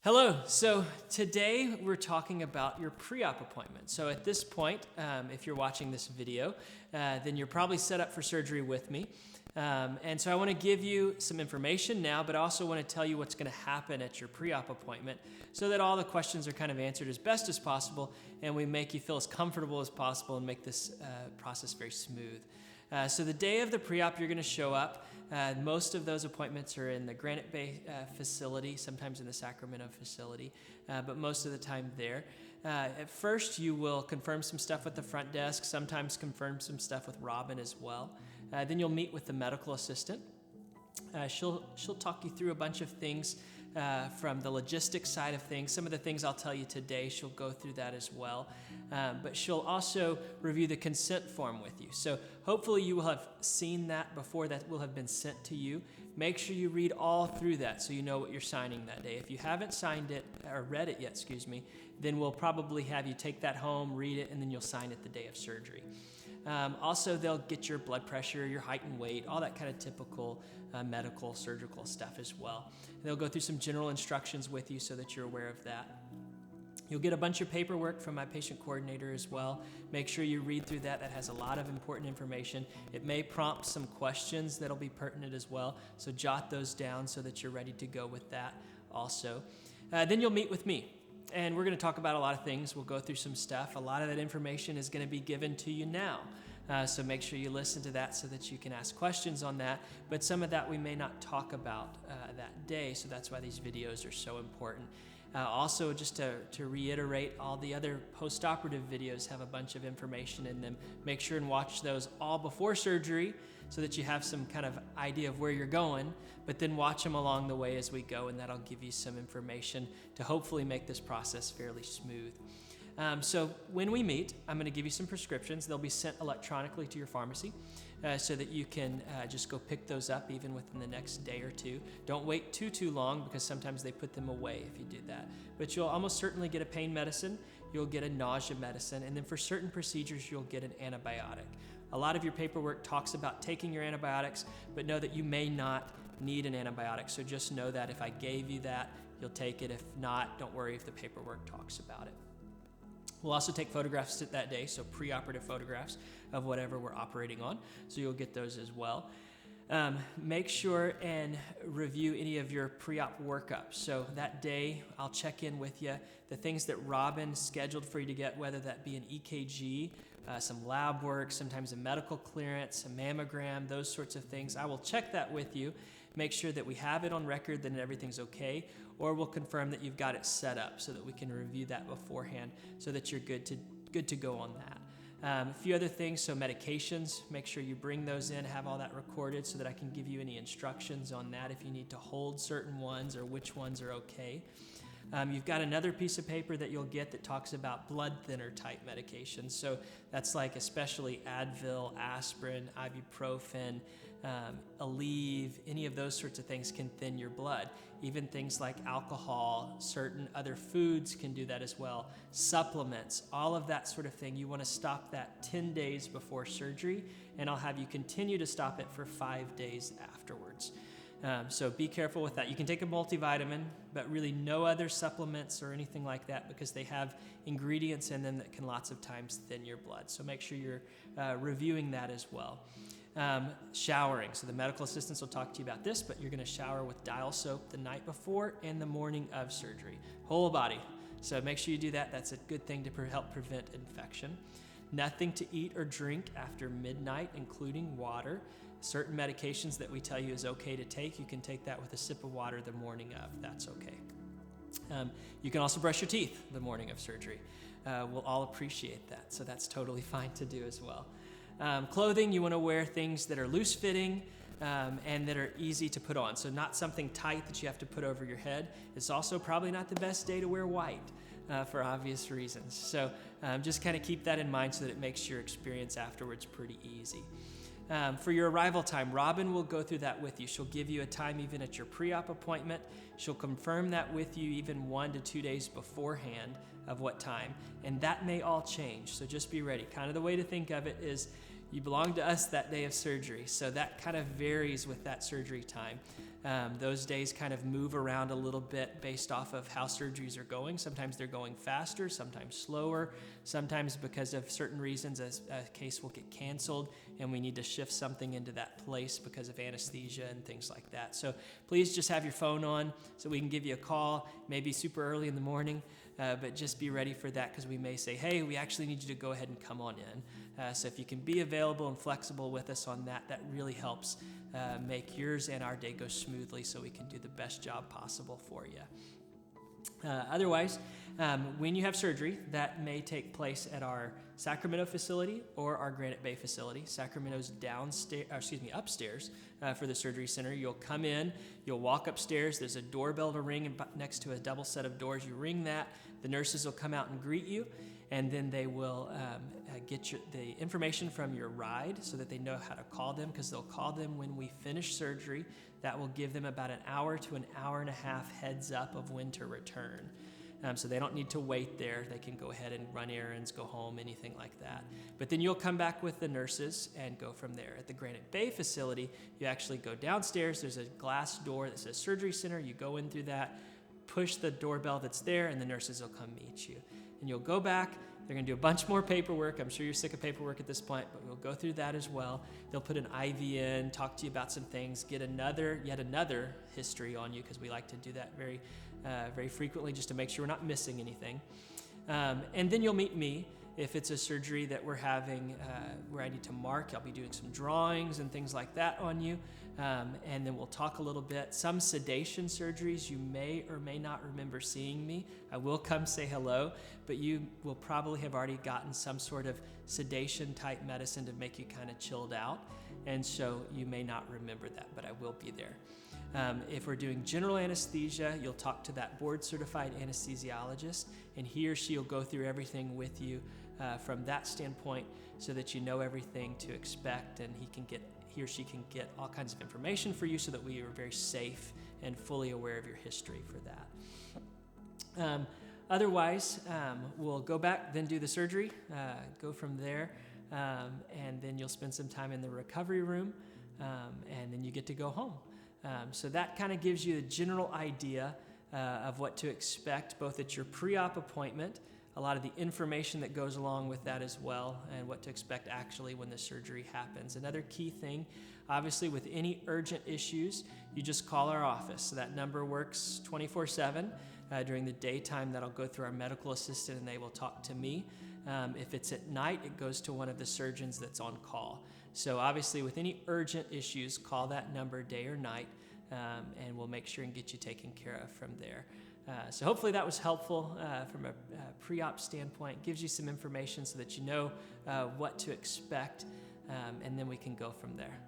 Hello, so today we're talking about your pre-op appointment. So at this point, if you're watching this video, then you're probably set up for surgery with me. And so I want to give you some information now, but I also want to tell you what's going to happen at your pre-op appointment so that all the questions are kind of answered as best as possible and we make you feel as comfortable as possible and make this process very smooth. So the day of the pre-op, you're going to show up. Most of those appointments are in the Granite Bay facility, sometimes in the Sacramento facility, but most of the time there. At first, you will confirm some stuff with the front desk, sometimes confirm some stuff with Robin as well. Then you'll meet with the medical assistant. She'll talk you through a bunch of things from the logistics side of things. Some of the things I'll tell you today, she'll go through that as well. But she'll also review the consent form with you. So hopefully you will have seen that before that will have been sent to you. Make sure you read all through that so you know what you're signing that day. If you haven't signed it or read it yet, then we'll probably have you take that home, read it, and then you'll sign it the day of surgery. Also, they'll get your blood pressure, your height and weight, all that kind of typical medical, surgical stuff as well. They'll go through some general instructions with you so that you're aware of that. You'll get a bunch of paperwork from my patient coordinator as well. Make sure you read through that. That has a lot of important information. It may prompt some questions that'll be pertinent as well, so jot those down so that you're ready to go with that also. Then you'll meet with me. And we're going to talk about a lot of things. We'll go through some stuff. A lot of that information is going to be given to you now. So make sure you listen to that so that you can ask questions on that. But some of that we may not talk about that day, so that's why these videos are so important. Also, just to reiterate, all the other post-operative videos have a bunch of information in them. Make sure and watch those all before surgery so that you have some kind of idea of where you're going, but then watch them along the way as we go, and that'll give you some information to hopefully make this process fairly smooth. So when we meet, I'm going to give you some prescriptions. They'll be sent electronically to your pharmacy so that you can just go pick those up even within the next day or two. Don't wait too long because sometimes they put them away if you do that. But you'll almost certainly get a pain medicine, you'll get a nausea medicine, and then for certain procedures, you'll get an antibiotic. A lot of your paperwork talks about taking your antibiotics, but know that you may not need an antibiotic. So just know that if I gave you that, you'll take it. If not, don't worry if the paperwork talks about it. We'll also take photographs that day, so preoperative photographs of whatever we're operating on, so you'll get those as well. Make sure and review any of your pre-op workups. So that day, I'll check in with you. The things that Robin scheduled for you to get, whether that be an EKG, some lab work, sometimes a medical clearance, a mammogram, those sorts of things. I will check that with you, make sure that we have it on record, that everything's okay, or we'll confirm that you've got it set up so that we can review that beforehand so that you're good to go on that. A few other things, so medications, make sure you bring those in, have all that recorded so that I can give you any instructions on that if you need to hold certain ones or which ones are okay. You've got another piece of paper that you'll get that talks about blood thinner type medications. So that's like especially Advil, aspirin, ibuprofen, Aleve, any of those sorts of things can thin your blood. Even things like alcohol, certain other foods can do that as well. Supplements, all of that sort of thing. You want to stop that 10 days before surgery, and I'll have you continue to stop it for 5 days afterwards. So be careful with that. You can take a multivitamin, but really no other supplements or anything like that because they have ingredients in them that can lots of times thin your blood. So make sure you're reviewing that as well. Showering. So the medical assistants will talk to you about this, but you're going to shower with dial soap the night before and the morning of surgery. Whole body. So make sure you do that. That's a good thing to help prevent infection. Nothing to eat or drink after midnight, including water. Certain medications that we tell you is okay to take, you can take that with a sip of water the morning of. That's okay. You can also brush your teeth the morning of surgery. We'll all appreciate that, so that's totally fine to do as well. Clothing, you want to wear things that are loose-fitting and that are easy to put on. So not something tight that you have to put over your head. It's also probably not the best day to wear white for obvious reasons. So just kind of keep that in mind so that it makes your experience afterwards pretty easy. For your arrival time, Robin will go through that with you. She'll give you a time even at your pre-op appointment. She'll confirm that with you even 1 to 2 days beforehand of what time, and that may all change, so just be ready. Kind of the way to think of it is you belong to us that day of surgery. So that kind of varies with that surgery time. Those days kind of move around a little bit based off of how surgeries are going. Sometimes they're going faster, sometimes slower. Sometimes because of certain reasons, a case will get canceled and we need to shift something into that place because of anesthesia and things like that. So please just have your phone on so we can give you a call, maybe super early in the morning, but just be ready for that because we may say, hey, we actually need you to go ahead and come on in. So if you can be available and flexible with us on that, that really helps make yours and our day go smoothly so we can do the best job possible for you. Otherwise, when you have surgery, that may take place at our Sacramento facility or our Granite Bay facility. Sacramento's upstairs for the surgery center. You'll come in, you'll walk upstairs. There's a doorbell to ring next to a double set of doors. You ring that. The nurses will come out and greet you, and then they will get the information from your ride so that they know how to call them, because they'll call them when we finish surgery. That will give them about an hour to an hour and a half heads up of when to return. So they don't need to wait there. They can go ahead and run errands, go home, anything like that. But then you'll come back with the nurses and go from there. At the Granite Bay facility, you actually go downstairs. There's a glass door that says surgery center. You go in through that, push the doorbell that's there, and the nurses will come meet you. And you'll go back. They're going to do a bunch more paperwork. I'm sure you're sick of paperwork at this point, but we'll go through that as well. They'll put an IV in, talk to you about some things, get yet another history on you, because we like to do that very frequently just to make sure we're not missing anything. And then you'll meet me. If it's a surgery that we're having where I need to mark, I'll be doing some drawings and things like that on you. And then we'll talk a little bit. Some sedation surgeries, you may or may not remember seeing me. I will come say hello, but you will probably have already gotten some sort of sedation type medicine to make you kind of chilled out. And so you may not remember that, but I will be there. If we're doing general anesthesia, you'll talk to that board-certified anesthesiologist, and he or she will go through everything with you from that standpoint so that you know everything to expect, and he or she can get all kinds of information for you so that we are very safe and fully aware of your history for that. Otherwise, we'll go back, then do the surgery, go from there, and then you'll spend some time in the recovery room, and then you get to go home. So that kind of gives you a general idea of what to expect, both at your pre-op appointment, a lot of the information that goes along with that as well, and what to expect actually when the surgery happens. Another key thing, obviously with any urgent issues, you just call our office. So that number works 24/7. During the daytime, that'll go through our medical assistant and they will talk to me. If it's at night, it goes to one of the surgeons that's on call. So obviously with any urgent issues, call that number day or night, and we'll make sure and get you taken care of from there. So hopefully that was helpful from a pre-op standpoint. Gives you some information so that you know what to expect, and then we can go from there.